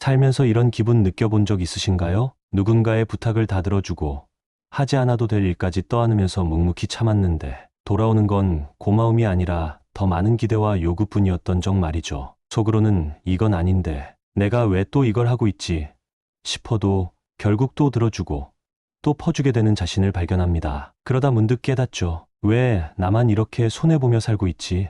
살면서 이런 기분 느껴본 적 있으신가요? 누군가의 부탁을 다 들어주고 하지 않아도 될 일까지 떠안으면서 묵묵히 참았는데 돌아오는 건 고마움이 아니라 더 많은 기대와 요구뿐이었던 적 말이죠. 속으로는 이건 아닌데 내가 왜 또 이걸 하고 있지 싶어도 결국 또 들어주고 또 퍼주게 되는 자신을 발견합니다. 그러다 문득 깨닫죠. 왜 나만 이렇게 손해보며 살고 있지?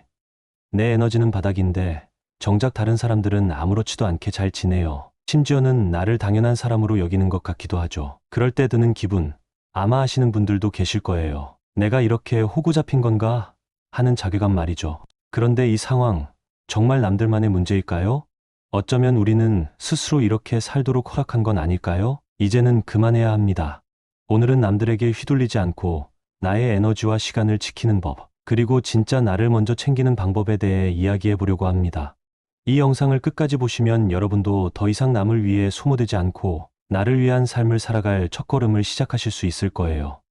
내 에너지는 바닥인데 정작 다른 사람들은 아무렇지도 않게 잘 지내요. 심지어는 나를 당연한 사람으로 여기는 것 같기도 하죠. 그럴 때 드는 기분, 아마 아시는 분들도 계실 거예요. 내가 이렇게 호구 잡힌 건가? 하는 자괴감 말이죠. 그런데 이 상황, 정말 남들만의 문제일까요? 어쩌면 우리는 스스로 이렇게 살도록 허락한 건 아닐까요? 이제는 그만해야 합니다. 오늘은 남들에게 휘둘리지 않고 나의 에너지와 시간을 지키는 법, 그리고 진짜 나를 먼저 챙기는 방법에 대해 이야기해 보려고 합니다. 이 영상을 끝까지 보시면 여러분도 더 이상 남을 위해 소모되지 않고 나를 위한 삶을 살아갈 첫걸음을 시작하실 수 있을 거예요.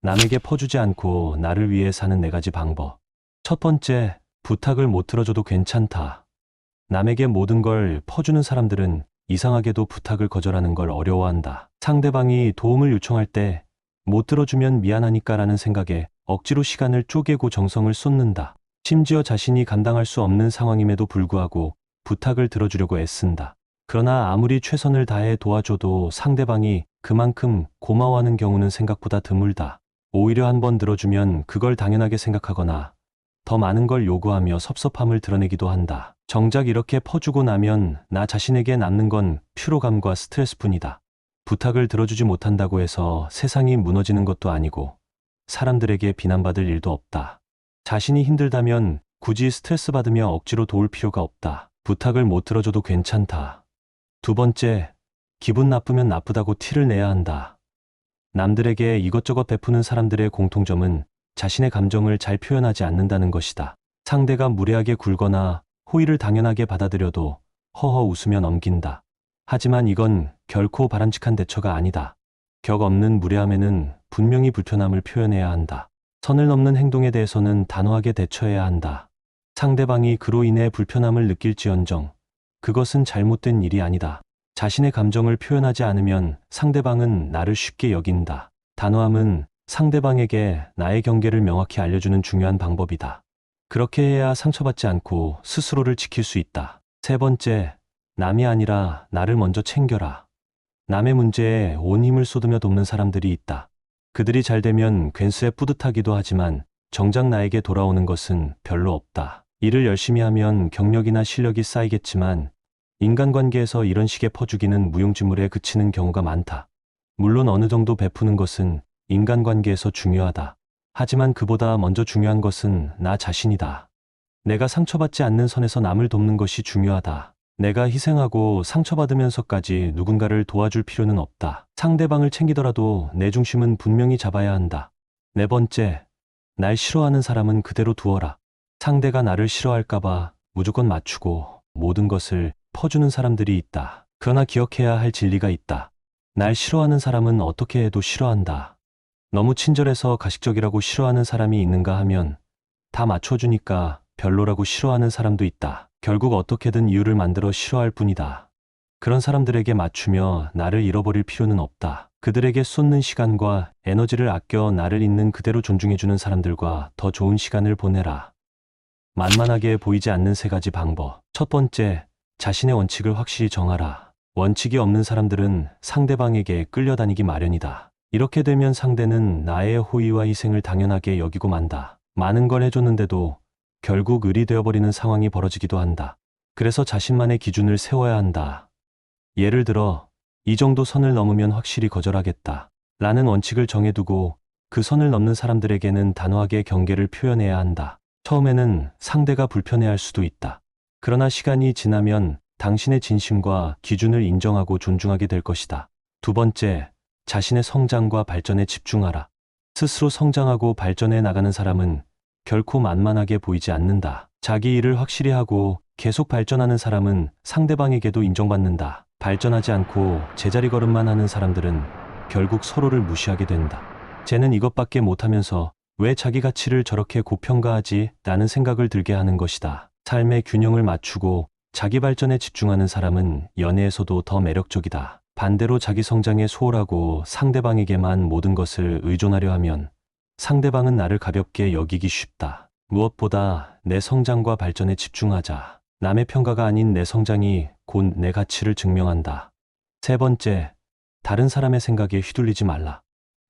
남에게 퍼주지 않고 나를 위해 사는 4가지 방법. 첫 번째, 부탁을 못 들어줘도 괜찮다. 남에게 모든 걸 퍼주는 사람들은 이상하게도 부탁을 거절하는 걸 어려워한다. 상대방이 도움을 요청할 때 못 들어주면 미안하니까라는 생각에 억지로 시간을 쪼개고 정성을 쏟는다. 심지어 자신이 감당할 수 없는 상황임에도 불구하고 부탁을 들어주려고 애쓴다. 그러나 아무리 최선을 다해 도와줘도 상대방이 그만큼 고마워하는 경우는 생각보다 드물다. 오히려 한번 들어주면 그걸 당연하게 생각하거나 더 많은 걸 요구하며 섭섭함을 드러내기도 한다. 정작 이렇게 퍼주고 나면 나 자신에게 남는 건 피로감과 스트레스뿐이다. 부탁을 들어주지 못한다고 해서 세상이 무너지는 것도 아니고 사람들에게 비난받을 일도 없다. 자신이 힘들다면 굳이 스트레스 받으며 억지로 도울 필요가 없다. 부탁을 못 들어줘도 괜찮다. 두 번째, 기분 나쁘면 나쁘다고 티를 내야 한다. 남들에게 이것저것 베푸는 사람들의 공통점은 자신의 감정을 잘 표현하지 않는다는 것이다. 상대가 무례하게 굴거나 호의를 당연하게 받아들여도 허허 웃으며 넘긴다. 하지만 이건 결코 바람직한 대처가 아니다. 격 없는 무례함에는 분명히 불편함을 표현해야 한다. 선을 넘는 행동에 대해서는 단호하게 대처해야 한다. 상대방이 그로 인해 불편함을 느낄지언정 그것은 잘못된 일이 아니다. 자신의 감정을 표현하지 않으면 상대방은 나를 쉽게 여긴다. 단호함은 상대방에게 나의 경계를 명확히 알려주는 중요한 방법이다. 그렇게 해야 상처받지 않고 스스로를 지킬 수 있다. 세 번째, 남이 아니라 나를 먼저 챙겨라. 남의 문제에 온 힘을 쏟으며 돕는 사람들이 있다. 그들이 잘 되면 괜스레 뿌듯하기도 하지만 정작 나에게 돌아오는 것은 별로 없다. 일을 열심히 하면 경력이나 실력이 쌓이겠지만 인간관계에서 이런 식의 퍼주기는 무용지물에 그치는 경우가 많다. 물론 어느 정도 베푸는 것은 인간관계에서 중요하다. 하지만 그보다 먼저 중요한 것은 나 자신이다. 내가 상처받지 않는 선에서 남을 돕는 것이 중요하다. 내가 희생하고 상처받으면서까지 누군가를 도와줄 필요는 없다. 상대방을 챙기더라도 내 중심은 분명히 잡아야 한다. 네 번째, 날 싫어하는 사람은 그대로 두어라. 상대가 나를 싫어할까봐 무조건 맞추고 모든 것을 퍼주는 사람들이 있다. 그러나 기억해야 할 진리가 있다. 날 싫어하는 사람은 어떻게 해도 싫어한다. 너무 친절해서 가식적이라고 싫어하는 사람이 있는가 하면 다 맞춰주니까 별로라고 싫어하는 사람도 있다. 결국 어떻게든 이유를 만들어 싫어할 뿐이다. 그런 사람들에게 맞추며 나를 잃어버릴 필요는 없다. 그들에게 쏟는 시간과 에너지를 아껴 나를 있는 그대로 존중해주는 사람들과 더 좋은 시간을 보내라. 만만하게 보이지 않는 3가지 방법. 첫 번째, 자신의 원칙을 확실히 정하라. 원칙이 없는 사람들은 상대방에게 끌려다니기 마련이다. 이렇게 되면 상대는 나의 호의와 희생을 당연하게 여기고 만다. 많은 걸 해줬는데도 결국 을이 되어버리는 상황이 벌어지기도 한다. 그래서 자신만의 기준을 세워야 한다. 예를 들어, 이 정도 선을 넘으면 확실히 거절하겠다. 라는 원칙을 정해두고 그 선을 넘는 사람들에게는 단호하게 경계를 표현해야 한다. 처음에는 상대가 불편해할 수도 있다. 그러나 시간이 지나면 당신의 진심과 기준을 인정하고 존중하게 될 것이다. 두 번째, 자신의 성장과 발전에 집중하라. 스스로 성장하고 발전해 나가는 사람은 결코 만만하게 보이지 않는다. 자기 일을 확실히 하고 계속 발전하는 사람은 상대방에게도 인정받는다. 발전하지 않고 제자리 걸음만 하는 사람들은 결국 서로를 무시하게 된다. 쟤는 이것밖에 못하면서 왜 자기 가치를 저렇게 고평가하지? 라는 생각을 들게 하는 것이다. 삶의 균형을 맞추고 자기 발전에 집중하는 사람은 연애에서도 더 매력적이다. 반대로 자기 성장에 소홀하고 상대방에게만 모든 것을 의존하려 하면 상대방은 나를 가볍게 여기기 쉽다. 무엇보다 내 성장과 발전에 집중하자. 남의 평가가 아닌 내 성장이 곧 내 가치를 증명한다. 세 번째, 다른 사람의 생각에 휘둘리지 말라.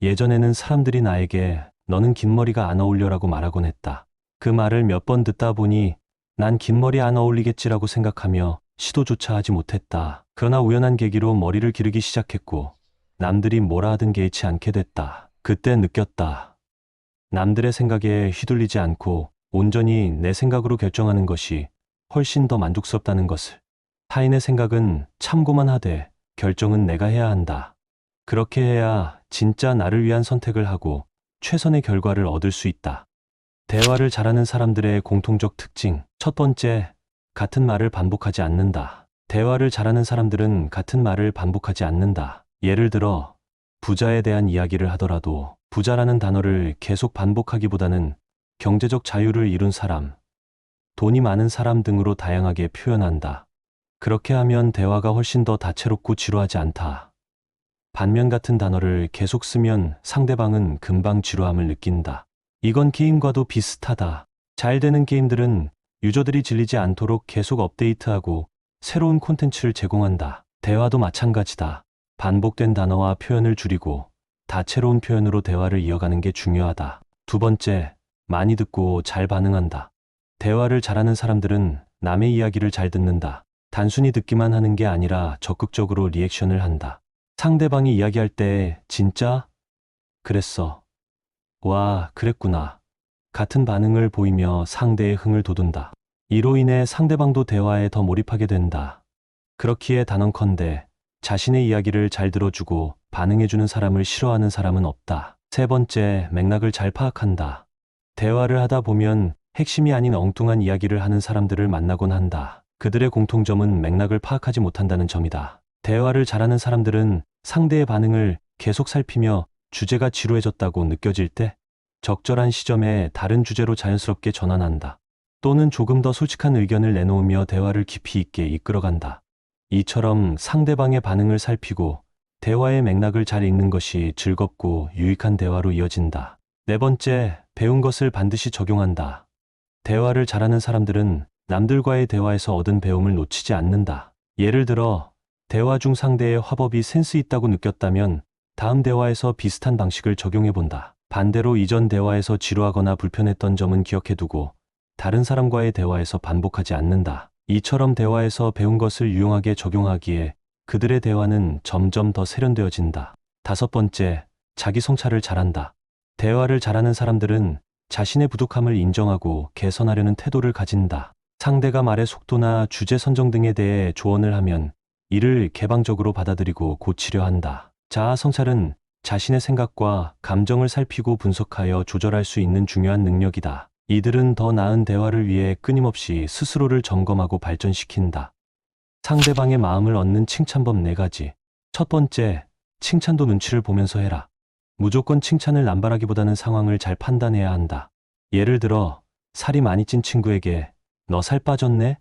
예전에는 사람들이 나에게 너는 긴 머리가 안 어울려라고 말하곤 했다. 그 말을 몇 번 듣다 보니 난 긴 머리 안 어울리겠지라고 생각하며 시도조차 하지 못했다. 그러나 우연한 계기로 머리를 기르기 시작했고 남들이 뭐라 하든 개의치 않게 됐다. 그때 느꼈다. 남들의 생각에 휘둘리지 않고 온전히 내 생각으로 결정하는 것이 훨씬 더 만족스럽다는 것을. 타인의 생각은 참고만 하되 결정은 내가 해야 한다. 그렇게 해야 진짜 나를 위한 선택을 하고 최선의 결과를 얻을 수 있다. 대화를 잘하는 사람들의 공통적 특징. 첫 번째, 같은 말을 반복하지 않는다. 대화를 잘하는 사람들은 같은 말을 반복하지 않는다. 예를 들어, 부자에 대한 이야기를 하더라도 부자라는 단어를 계속 반복하기보다는 경제적 자유를 이룬 사람, 돈이 많은 사람 등으로 다양하게 표현한다. 그렇게 하면 대화가 훨씬 더 다채롭고 지루하지 않다. 반면 같은 단어를 계속 쓰면 상대방은 금방 지루함을 느낀다. 이건 게임과도 비슷하다. 잘 되는 게임들은 유저들이 질리지 않도록 계속 업데이트하고 새로운 콘텐츠를 제공한다. 대화도 마찬가지다. 반복된 단어와 표현을 줄이고 다채로운 표현으로 대화를 이어가는 게 중요하다. 두 번째, 많이 듣고 잘 반응한다. 대화를 잘하는 사람들은 남의 이야기를 잘 듣는다. 단순히 듣기만 하는 게 아니라 적극적으로 리액션을 한다. 상대방이 이야기할 때 진짜? 그랬어. 와, 그랬구나. 같은 반응을 보이며 상대의 흥을 돋운다. 이로 인해 상대방도 대화에 더 몰입하게 된다. 그렇기에 단언컨대 자신의 이야기를 잘 들어주고 반응해주는 사람을 싫어하는 사람은 없다. 세 번째, 맥락을 잘 파악한다. 대화를 하다 보면 핵심이 아닌 엉뚱한 이야기를 하는 사람들을 만나곤 한다. 그들의 공통점은 맥락을 파악하지 못한다는 점이다. 대화를 잘하는 사람들은 상대의 반응을 계속 살피며 주제가 지루해졌다고 느껴질 때 적절한 시점에 다른 주제로 자연스럽게 전환한다. 또는 조금 더 솔직한 의견을 내놓으며 대화를 깊이 있게 이끌어간다. 이처럼 상대방의 반응을 살피고 대화의 맥락을 잘 읽는 것이 즐겁고 유익한 대화로 이어진다. 네 번째, 배운 것을 반드시 적용한다. 대화를 잘하는 사람들은 남들과의 대화에서 얻은 배움을 놓치지 않는다. 예를 들어, 대화 중 상대의 화법이 센스 있다고 느꼈다면 다음 대화에서 비슷한 방식을 적용해 본다. 반대로 이전 대화에서 지루하거나 불편했던 점은 기억해두고 다른 사람과의 대화에서 반복하지 않는다. 이처럼 대화에서 배운 것을 유용하게 적용하기에 그들의 대화는 점점 더 세련되어진다. 다섯 번째, 자기 성찰을 잘한다. 대화를 잘하는 사람들은 자신의 부족함을 인정하고 개선하려는 태도를 가진다. 상대가 말의 속도나 주제 선정 등에 대해 조언을 하면 이를 개방적으로 받아들이고 고치려 한다. 자아 성찰은 자신의 생각과 감정을 살피고 분석하여 조절할 수 있는 중요한 능력이다. 이들은 더 나은 대화를 위해 끊임없이 스스로를 점검하고 발전시킨다. 상대방의 마음을 얻는 칭찬법 4가지. 첫 번째, 칭찬도 눈치를 보면서 해라. 무조건 칭찬을 남발하기보다는 상황을 잘 판단해야 한다. 예를 들어, 살이 많이 찐 친구에게 너 살 빠졌네?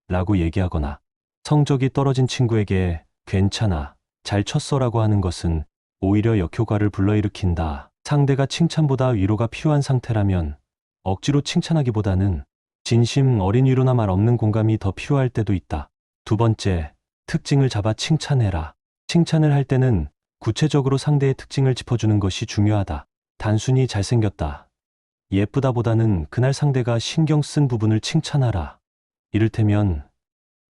라고 얘기하거나 성적이 떨어진 친구에게 괜찮아, 잘 쳤어라고 하는 것은 오히려 역효과를 불러일으킨다. 상대가 칭찬보다 위로가 필요한 상태라면 억지로 칭찬하기보다는 진심 어린 위로나 말 없는 공감이 더 필요할 때도 있다. 두 번째, 특징을 잡아 칭찬해라. 칭찬을 할 때는 구체적으로 상대의 특징을 짚어주는 것이 중요하다. 단순히 잘생겼다, 예쁘다보다는 그날 상대가 신경 쓴 부분을 칭찬하라. 이를테면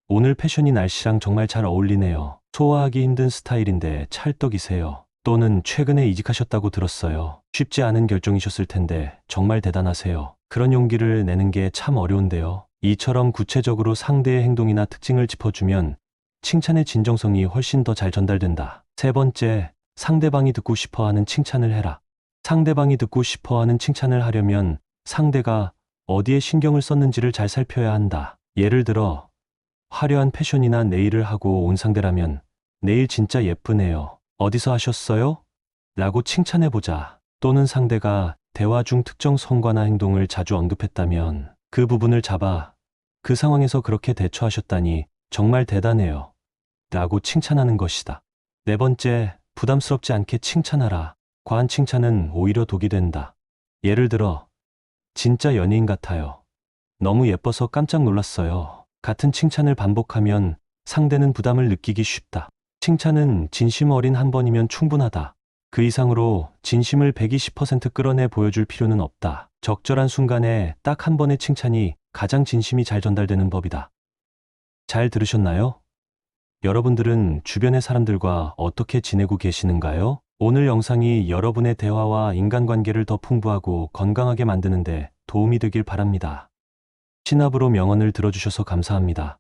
오늘 패션이 날씨랑 정말 잘 어울리네요. 소화하기 힘든 스타일인데 찰떡이세요. 또는 최근에 이직하셨다고 들었어요. 쉽지 않은 결정이셨을 텐데 정말 대단하세요. 그런 용기를 내는 게 참 어려운데요. 이처럼 구체적으로 상대의 행동이나 특징을 짚어주면 칭찬의 진정성이 훨씬 더 잘 전달된다. 세 번째, 상대방이 듣고 싶어 하는 칭찬을 해라. 상대방이 듣고 싶어 하는 칭찬을 하려면 상대가 어디에 신경을 썼는지를 잘 살펴야 한다. 예를 들어, 화려한 패션이나 네일을 하고 온 상대라면 네일 진짜 예쁘네요. 어디서 하셨어요? 라고 칭찬해보자. 또는 상대가 대화 중 특정 성과나 행동을 자주 언급했다면 그 부분을 잡아 그 상황에서 그렇게 대처하셨다니 정말 대단해요. 라고 칭찬하는 것이다. 네 번째, 부담스럽지 않게 칭찬하라. 과한 칭찬은 오히려 독이 된다. 예를 들어, 진짜 연예인 같아요. 너무 예뻐서 깜짝 놀랐어요. 같은 칭찬을 반복하면 상대는 부담을 느끼기 쉽다. 칭찬은 진심 어린 한 번이면 충분하다. 그 이상으로 진심을 120% 끌어내 보여줄 필요는 없다. 적절한 순간에 딱 한 번의 칭찬이 가장 진심이 잘 전달되는 법이다. 잘 들으셨나요? 여러분들은 주변의 사람들과 어떻게 지내고 계시는가요? 오늘 영상이 여러분의 대화와 인간관계를 더 풍부하고 건강하게 만드는데 도움이 되길 바랍니다. 신압으로 명언을 들어주셔서 감사합니다.